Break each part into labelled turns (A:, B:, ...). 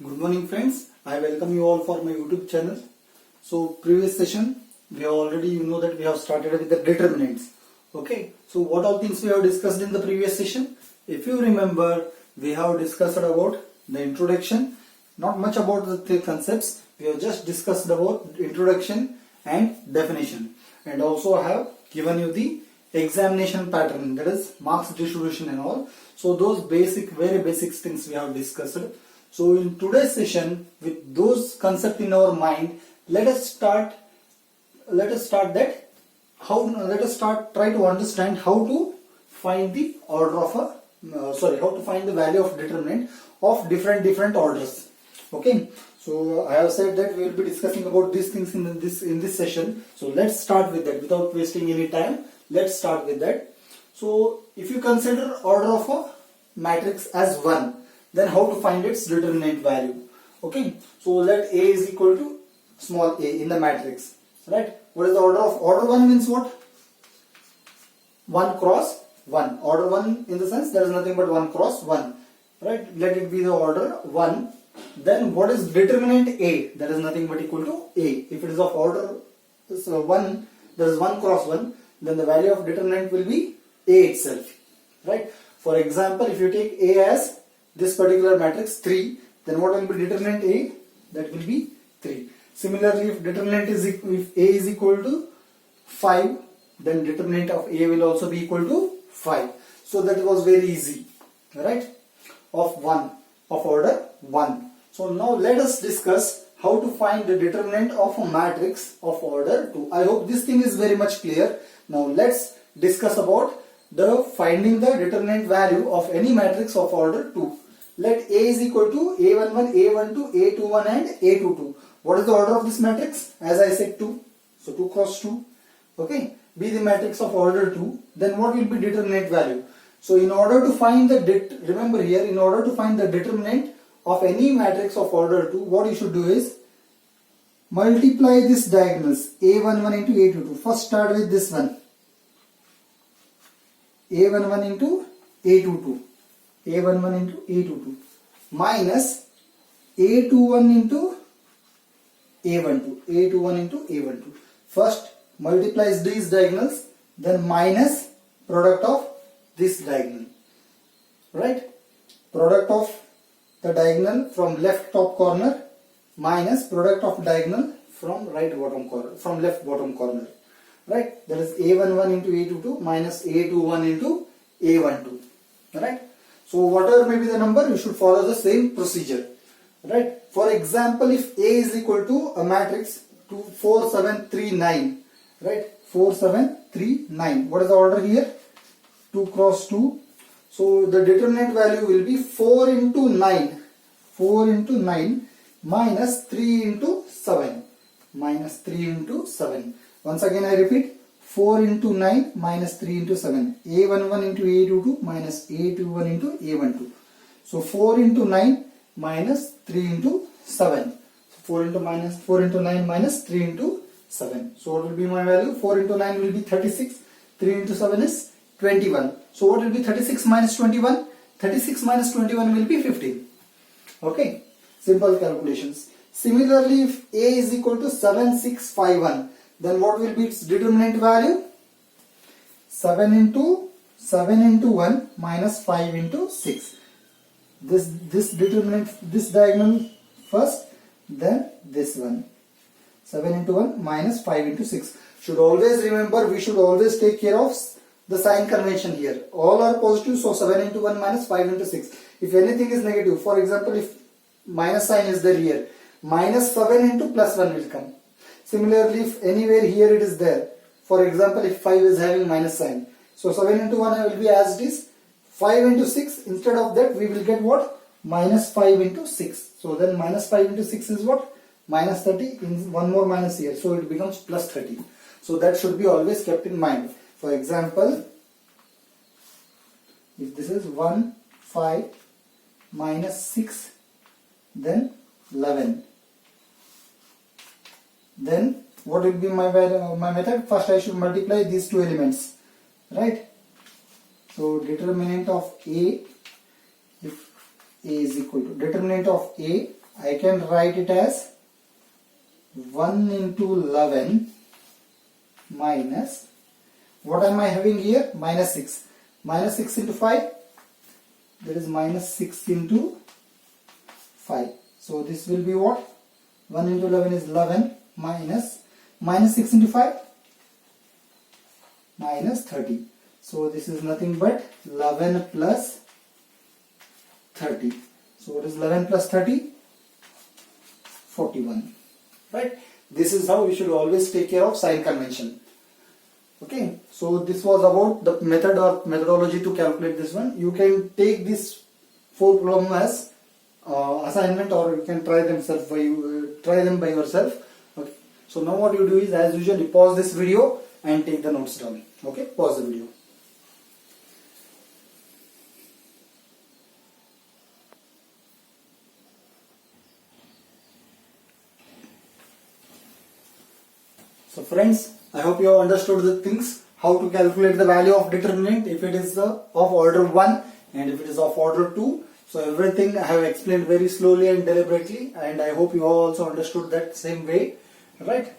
A: Good morning friends, I welcome you all for my YouTube channel. So previous session we have already that we have started with the determinants. Okay, so what all things we have discussed in the previous session? If you remember, we have discussed about the introduction, not much about the three concepts. We have just discussed about introduction and definition, and also I have given you the examination pattern, that is marks distribution and all. So those very basic things we have discussed. So in today's session, with those concepts in our mind, let us start try to understand how to find the order of how to find the value of determinant of different orders. Okay, so I have said that we will be discussing about these things in this session. So let's start with that without wasting any time. Let's start with that. So if you consider order of a matrix as 1, then how to find its determinant value? Okay, so let A is equal to small a in the matrix, right? What is the order of order 1 means what? 1 cross 1. Order 1 in the sense there is nothing but 1 cross 1, right? Let it be the order 1. Then what is determinant A? That is nothing but equal to A. If it is of order 1, there is 1 cross 1, then the value of determinant will be A itself, right? For example, if you take A as this particular matrix 3, then what will be determinant A? That will be 3. Similarly, if determinant is if A is equal to 5, then determinant of A will also be equal to 5. So that was very easy, right? Of order 1. So now let us discuss how to find the determinant of a matrix of order 2. I hope this thing is very much clear. Now let's discuss about the finding the determinant value of any matrix of order 2. Let A is equal to A11, A12, A21 and A22. What is the order of this matrix? As I said 2. So 2 cross 2. Okay. Be the matrix of order 2. Then what will be determinant value? So in order to find the remember here, in order to find the determinant of any matrix of order 2, what you should do is multiply this diagonals A11 into A22. First start with this one. A11 into A22. A11 into A22 minus A21 into A12. A21 into A12. First multiplies these diagonals, then minus product of this diagonal. Right? Product of the diagonal from left top corner minus product of diagonal from right bottom corner, from left bottom corner. Right? That is A11 into A22 minus A21 into A12. Right? So whatever may be the number, you should follow the same procedure. Right? For example, if A is equal to a matrix 4, 7, 3, 9. Right? 4, 7, 3, 9. What is the order here? 2 cross 2. So the determinant value will be 4 into 9. 4 into 9 minus 3 into 7. Minus 3 into 7. Once again I repeat. 4 into 9 minus 3 into 7. A11 into A22 minus A21 into A12. So 4 into 9 minus 3 into 7. So 4 into 9 minus 3 into 7. So what will be my value? 4 into 9 will be 36. 3 into 7 is 21. So what will be 36 minus 21? 36 minus 21 will be 15. Okay. Simple calculations. Similarly, if A is equal to 7651, then what will be its determinant value? 7 into 1 minus 5 into 6. This determinant, this diagonal first, then this one. 7 into 1 minus 5 into 6. Should always remember, we should always take care of the sign convention here. All are positive, so 7 into 1 minus 5 into 6. If anything is negative, for example, if minus sign is there here, minus 7 into plus 1 will come. Similarly, if anywhere here it is there, for example, if 5 is having minus sign, so 7 into 1 will be as it is. 5 into 6, instead of that we will get what? Minus 5 into 6. So then minus 5 into 6 is what? Minus 30, in one more minus here, so it becomes plus 30. So that should be always kept in mind. For example, if this is 1, 5, minus 6, then 11. Then what will be my method? First I should multiply these two elements, right? So determinant of A, if A is equal to determinant of A I can write it as 1 into 11 minus, what am I having here? Minus 6. Minus 6 into 5, that is minus 6 into 5. So this will be what? 1 into 11 is 11 minus 6 into 5, minus 30. So this is nothing but 11 plus 30. So what is 11 plus 30? 41. Right? This is how we should always take care of sign convention. Okay, so this was about the method or methodology to calculate this one. You can take this 4 problem as assignment, or you can try them by yourself. Okay, so now what you do is, as usual, you pause this video and take the notes down. Okay, pause the video. So friends, I hope you have understood the things, how to calculate the value of determinant if it is of order 1 and if it is of order 2. So everything I have explained very slowly and deliberately, and I hope you have also understood that same way, right?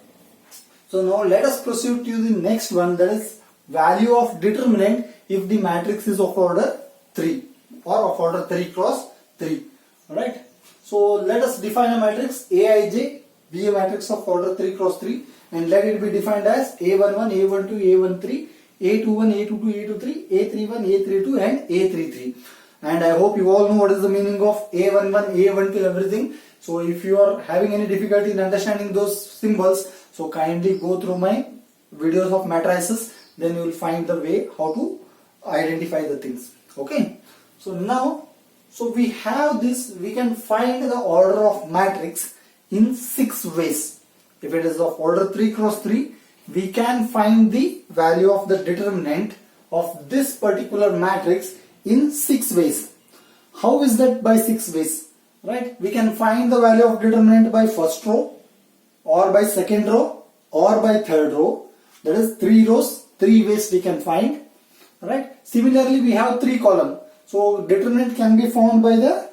A: So now let us proceed to the next one, that is value of determinant if the matrix is of order 3 or of order 3 cross 3, right? So let us define a matrix Aij be a matrix of order 3 cross 3, and let it be defined as A11, A12, A13, A21, A22, A23, A31, A32 and A33. And I hope you all know what is the meaning of A11, A12, everything. So if you are having any difficulty in understanding those symbols, so kindly go through my videos of matrices, then you will find the way how to identify the things. Okay, so now, so we have this, we can find the order of matrix in 6 ways. If it is of order 3 cross 3, we can find the value of the determinant of this particular matrix in 6 ways. How is that by 6 ways? Right? We can find the value of determinant by first row, or by second row, or by third row. That is 3 rows, 3 ways we can find. Right? Similarly, we have 3 column. So determinant can be found by the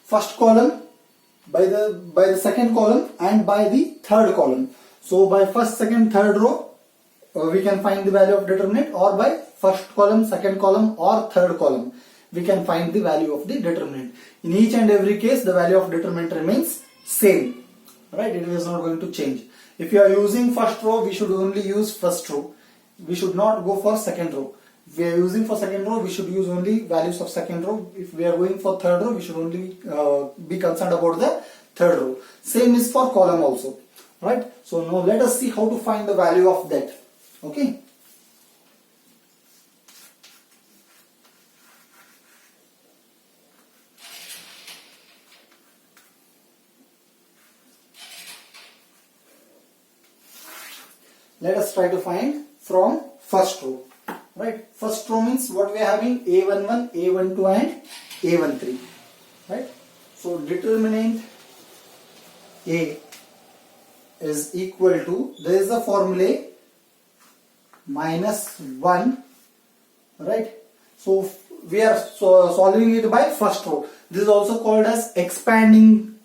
A: first column, by the second column and by the third column. So by first, second, third row we can find the value of determinant, or by first column, second column or third column we can find the value of the determinant. In each and every case the value of determinant remains same, right? It is not going to change. If you are using first row, we should only use first row. We should not go for second row. If we are using for second row, we should use only values of second row. If we are going for third row, we should only be concerned about the third row. Same is for column also, right? So now let us see how to find the value of that. Okay. Let us try to find from first row. Right, first row means what we are having: A11, A12 and A13. Right, so determinant A is equal to, there is a formula -1. Right, so we are solving it by first row. This is also called as expanding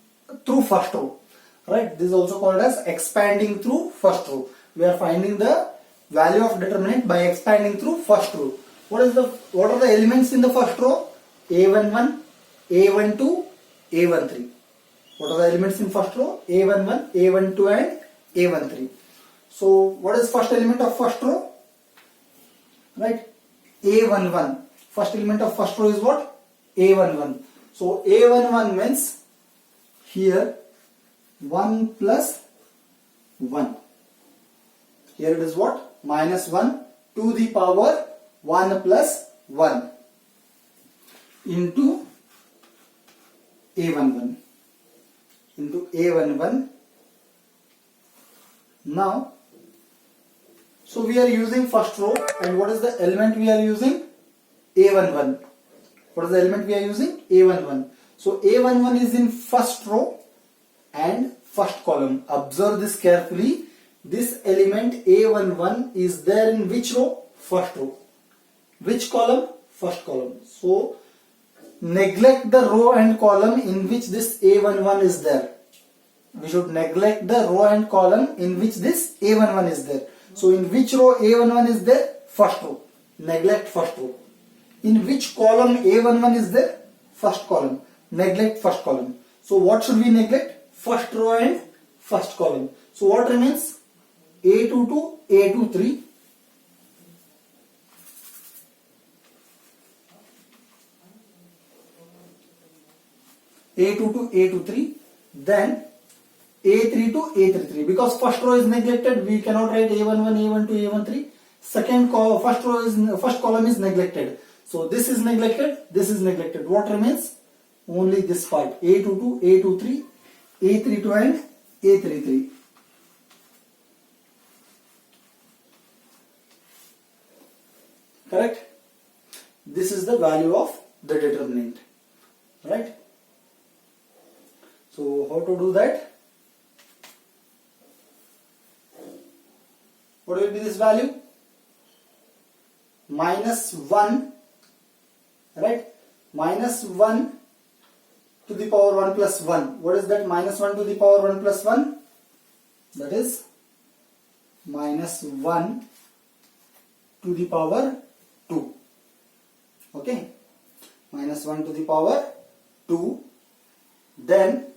A: through first row. Right, this is also called as expanding through first row. We are finding the value of determinant by expanding through first row. What are the elements in the first row? A11, A12, A13. What are the elements in first row? A11, A12 and A13. So what is first element of first row? Right, A11. First element of first row is what? A11. So A11 means here 1 plus 1. Here it is what? -1 to the power 1 plus 1 into A11. Into A11. Now, so we are using first row, and what is the element we are using? A11. What is the element we are using? A11. So A11 is in first row and first column. Observe this carefully. This element A11 is there in which row? First row. Which column? First column. So neglect the row and column in which this A11 is there. We should neglect the row and column in which this A11 is there. So in which row A11 is there? First row. Neglect first row. In which column A11 is there? First column. Neglect first column. So what should we neglect? First row and first column. So what remains? A22, A23. A22, A23. Then A32, A33. Because first row is neglected, we cannot write A11, A12, A13. First column is neglected. So this is neglected, this is neglected. What remains? Only this part. A22, A23, A32 and A33. Correct? This is the value of the determinant. Right? So how to do that? What will be this value? Minus 1, right? Minus 1 to the power 1 plus 1. What is that? Minus 1 to the power 1 plus 1? That is minus 1 to the power 2. Okay? Minus 1 to the power 2. Then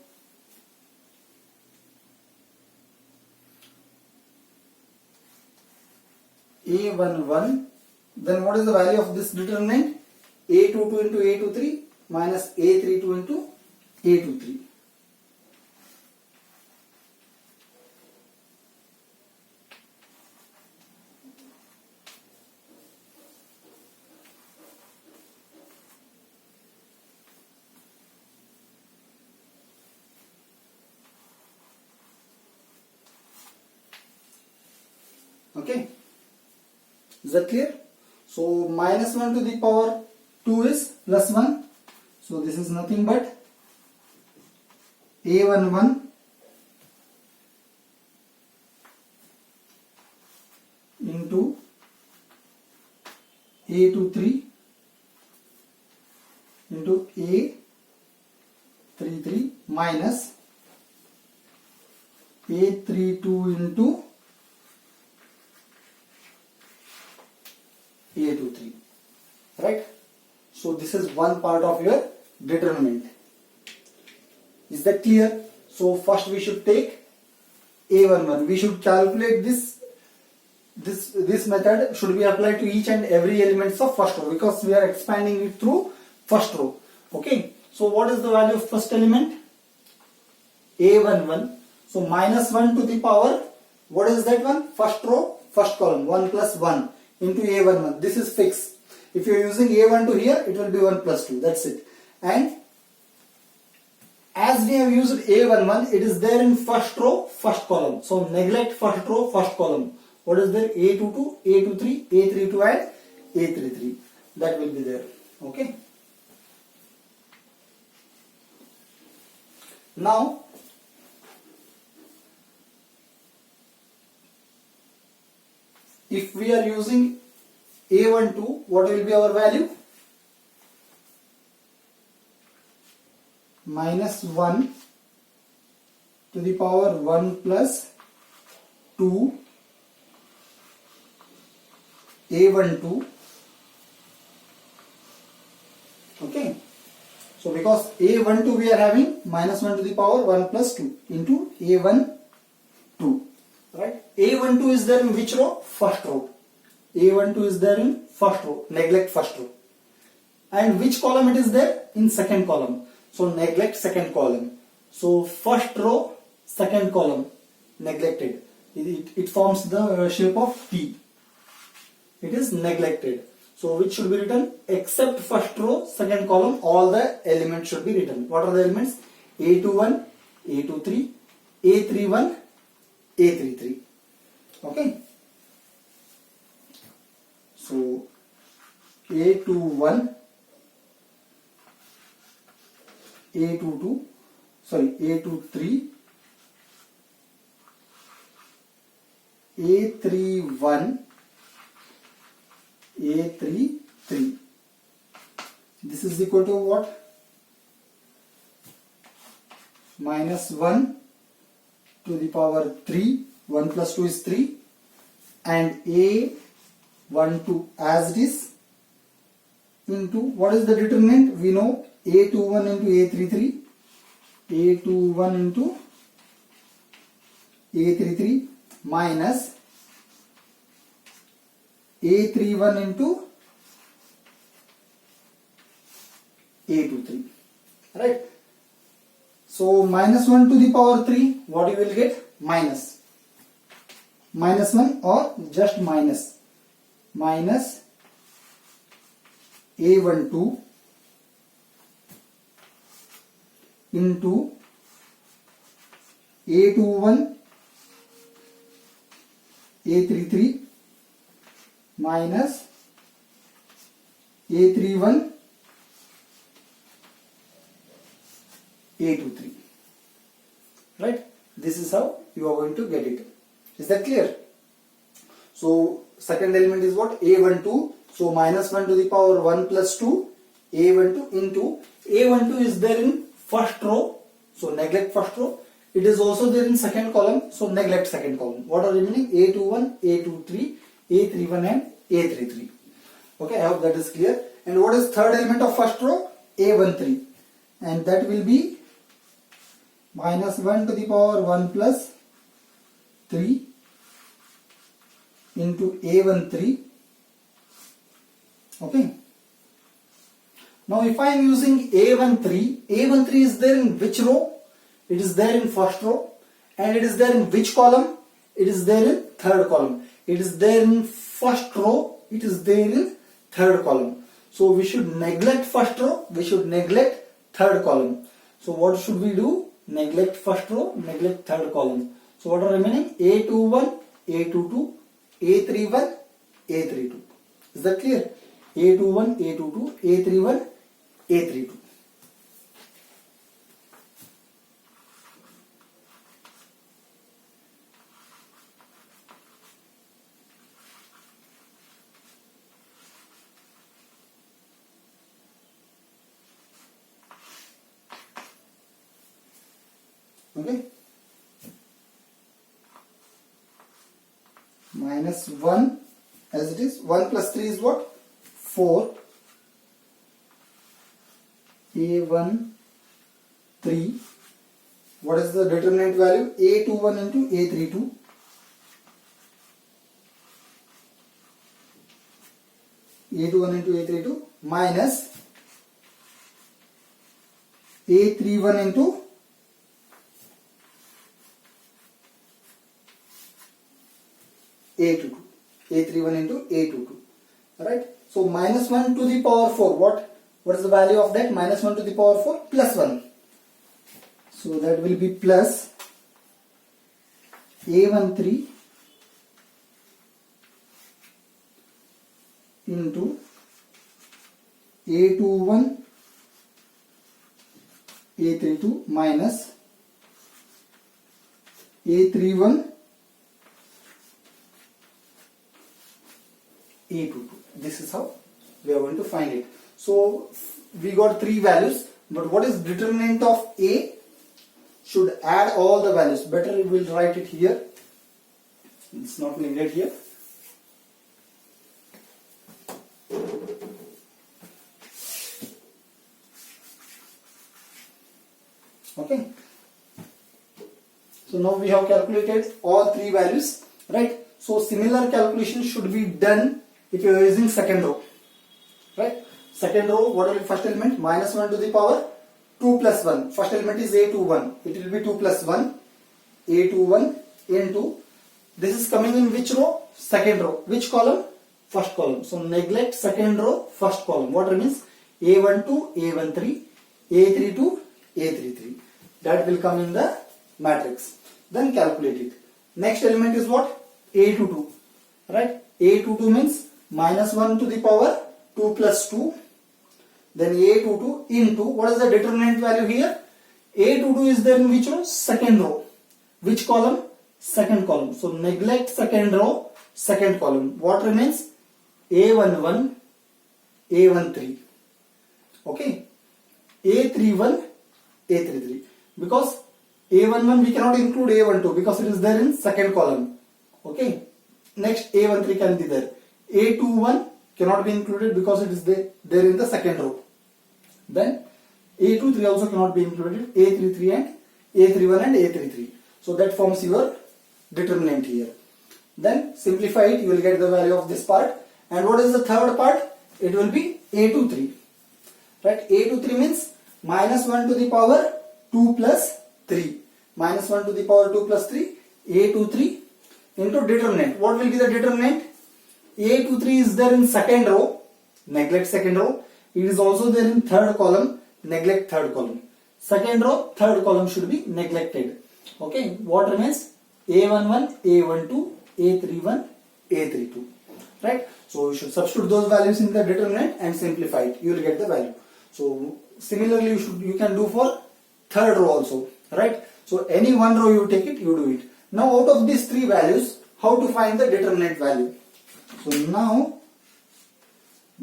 A: A11. Then what is the value of this determinant? A22 into A23 minus A32 into A23. Okay. Is that clear? So minus 1 to the power 2 is plus 1. So this is nothing but A11 into A23 into A33 minus A32 into A23. Right? So this is one part of your determinant. Is that clear? So first we should take A11. We should calculate this method should be applied to each and every elements of first row because we are expanding it through first row. Okay. So what is the value of first element? A11. So minus 1 to the power, what is that one? First row, first column, 1 plus 1 into A11. This is fixed. If you are using A12 here, it will be 1 plus 2. That's it. And as we have used A11, it is there in first row, first column. So neglect first row, first column. What is there? A22, A23, A32 and A33. That will be there. Okay. Now, if we are using A12, what will be our value? Minus 1 to the power 1 plus 2 A12. Okay. So because A12 we are having minus 1 to the power 1 plus 2 into A12. Right? A12 is there in which row? First row. A12 is there in first row. Neglect first row. And which column it is there? In second column. So neglect second column. So first row, second column. Neglected. It forms the shape of T. It is neglected. So which should be written? Except first row, second column, all the elements should be written. What are the elements? A21, A23, A31, A33. Okay. So A21, A22, sorry, A23, A31, A33. This is equal to what? Minus 1 to the power 3. 1 plus 2 is 3. And A12 as it is into, what is the determinant? We know A21 into A33. A21 into A33 minus A31 into A23. Right? So minus 1 to the power 3, what you will get? Minus 1 or just minus A12 into A21 A33 minus A31 A23. Right? This is how you are going to get it. Is that clear? So second element is what? A12. So minus 1 to the power 1 plus 2 A12 into A12 is there in first row. So neglect first row. It is also there in second column. So neglect second column. What are remaining? A21, A23, A31 and A33. Okay, I hope that is clear. And what is third element of first row? A13. And that will be minus 1 to the power 1 plus 3 into A13. Okay. Now if I am using A13, A13 is there in which row? It is there in first row. And it is there in which column? It is there in third column. It is there in first row. It is there in third column. So we should neglect first row. We should neglect third column. So what should we do? Neglect first row, neglect third column. So what are remaining? A21, A22, A31, A32. Is that clear? A21, A22, A31, A32. Okay. Minus 1 as it is. 1 plus 3 is what? 4. A1, 3. What is the determinant value? A21 into A32. A21 into A32 minus A31 into A22. A31 into A22. Alright. So minus 1 to the power 4. What is the value of that? Minus 1 to the power 4 plus 1. So that will be plus A13 into A21 A32 minus A31 A22. This is how we are going to find it. So we got three values, but what is determinant of A? Should add all the values. Better we will write it here. It's not needed here. Okay. So now we have calculated all three values, right? So similar calculation should be done if you are using second row, right? Second row, what will be first element? Minus 1 to the power 2 plus 1. First element is A21. It will be 2 plus 1. A21 into, this is coming in which row? Second row. Which column? First column. So neglect second row, first column. What remains? A12, A13, A32, A33. That will come in the matrix. Then calculate it. Next element is what? A22. Right? A22 means minus 1 to the power 2 plus 2. Then A22 into, what is the determinant value here? A22 is there in which row? Second row. Which column? Second column. So neglect second row, second column. What remains? A11, A13. Okay, A31, A33, because A11 we cannot include A12 because it is there in second column. Okay, next A13 can be there. A21 cannot be included because it is there in the second row. Then A23 also cannot be included. A33 and A31 and A33. So that forms your determinant here. Then simplify it, you will get the value of this part. And what is the third part? It will be A23. Right? A23 means minus 1 to the power 2 plus 3. Minus 1 to the power 2 plus 3. A23 into determinant. What will be the determinant? A23 is there in second row. Neglect second row. It is also there in third column. Neglect third column. Second row, third column should be neglected. Okay. What remains? A11, A12, A31, A32. Right? So you should substitute those values in the determinant and simplify it. You will get the value. So similarly you can do for third row also. Right? So any one row you take it, you do it. Now out of these three values, how to find the determinant value? So now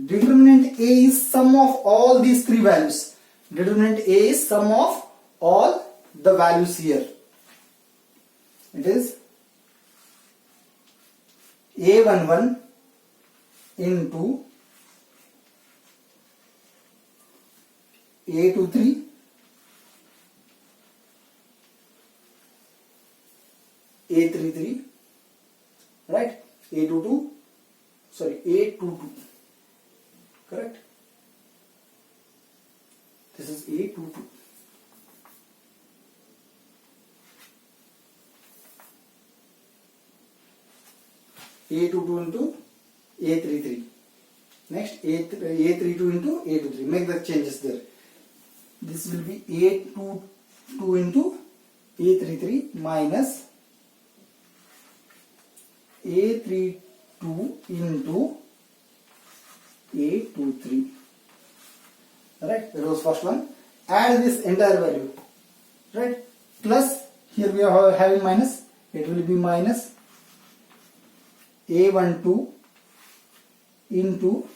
A: determinant A is sum of all these three values. Determinant A is sum of all the values here. It is A11 into A23 A33, right? A22, sorry, A22, correct? This is A22. A22 into A33. Next A32 into A23. Make the changes there. This will be A22 into A33 minus A32 into A23. Right? That was first one. Add this entire value. Right? Plus, here we are having minus. It will be minus A12 into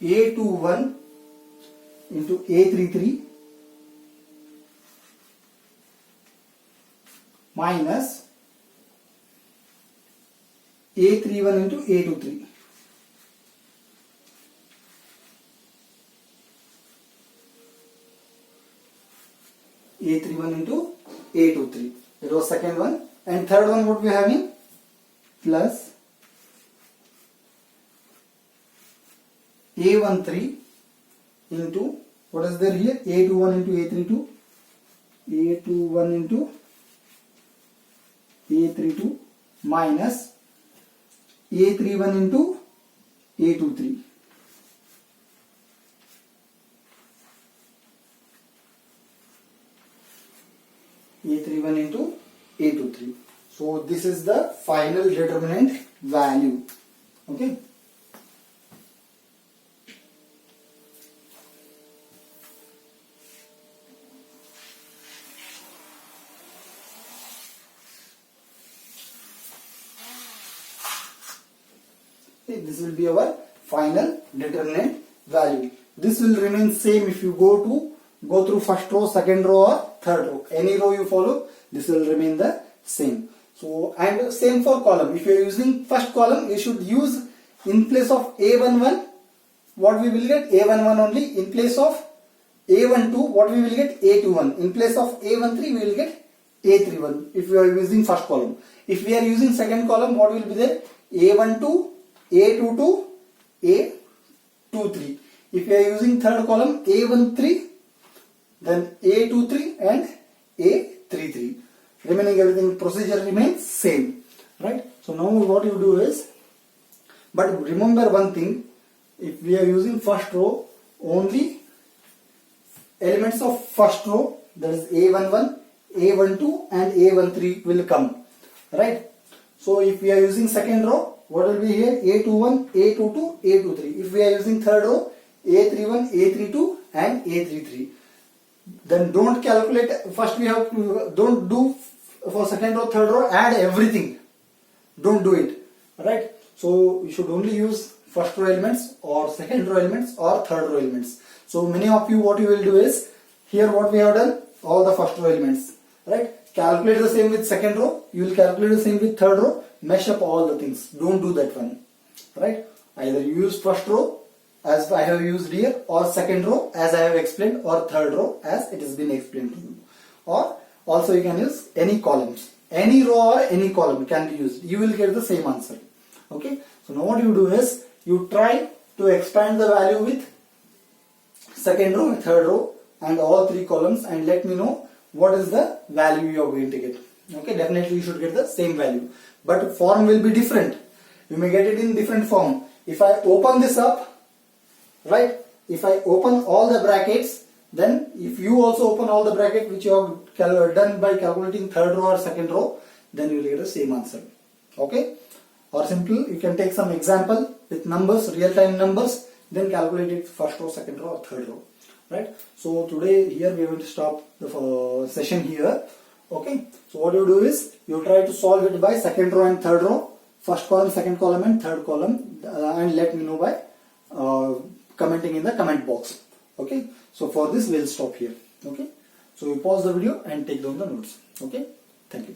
A: A21 into A33 minus A31 into A23. A31 into A23. That was second one. And third one what we are having? Plus A13 into, what is there here? A21 into A32. A21 into A32 minus A31 into A23. A31 into A23. So this is the final determinant value. Okay. This will be our final determinant value. This will remain same if you go through first row, second row or third row. Any row you follow, this will remain the same. So, and same for column. If you are using first column, you should use in place of A11, what we will get? A11 only. In place of A12, what we will get? A21. In place of A13, we will get A31 if we are using first column. If we are using second column, what will be there? A12, A22, A23. If we are using third column, A13, then A23 and A33. Remaining everything procedure remains same, right? So now what you do is, but remember one thing, if we are using first row, only elements of first row, that is A11, A12 and A13 will come, right? So if we are using second row, what will be here? A21, A22, A23. If we are using third row, A31, A32 and A33. Then don't calculate, first we have to, don't do for second row, third row, add everything. Don't do it, right? So you should only use first row elements or second row elements or third row elements. So many of you, what you will do is, here what we have done, all the first row elements, right? Calculate the same with second row, you will calculate the same with third row, mesh up all the things. Don't do that one, right? Either you use first row as I have used here, or second row as I have explained, or third row as it has been explained to you. Or also you can use any columns. Any row or any column can be used. You will get the same answer. Okay. So now what you do is, you try to expand the value with second row, third row and all three columns, and let me know what is the value you are going to get. Okay. Definitely you should get the same value. But form will be different. You may get it in different form. If I open this up, right? If I open all the brackets, then if you also open all the brackets which you have done by calculating third row or second row, then you will get the same answer. Okay? Or simple, you can take some example with numbers, real-time numbers, then calculate it first row, second row or third row. Right? So today here we are going to stop the session here. Okay? So what you do is, you try to solve it by second row and third row, first column, second column and third column, and let me know by commenting in the comment box. Okay, so for this we'll stop here. Okay, so we pause the video and take down the notes. Okay, thank you.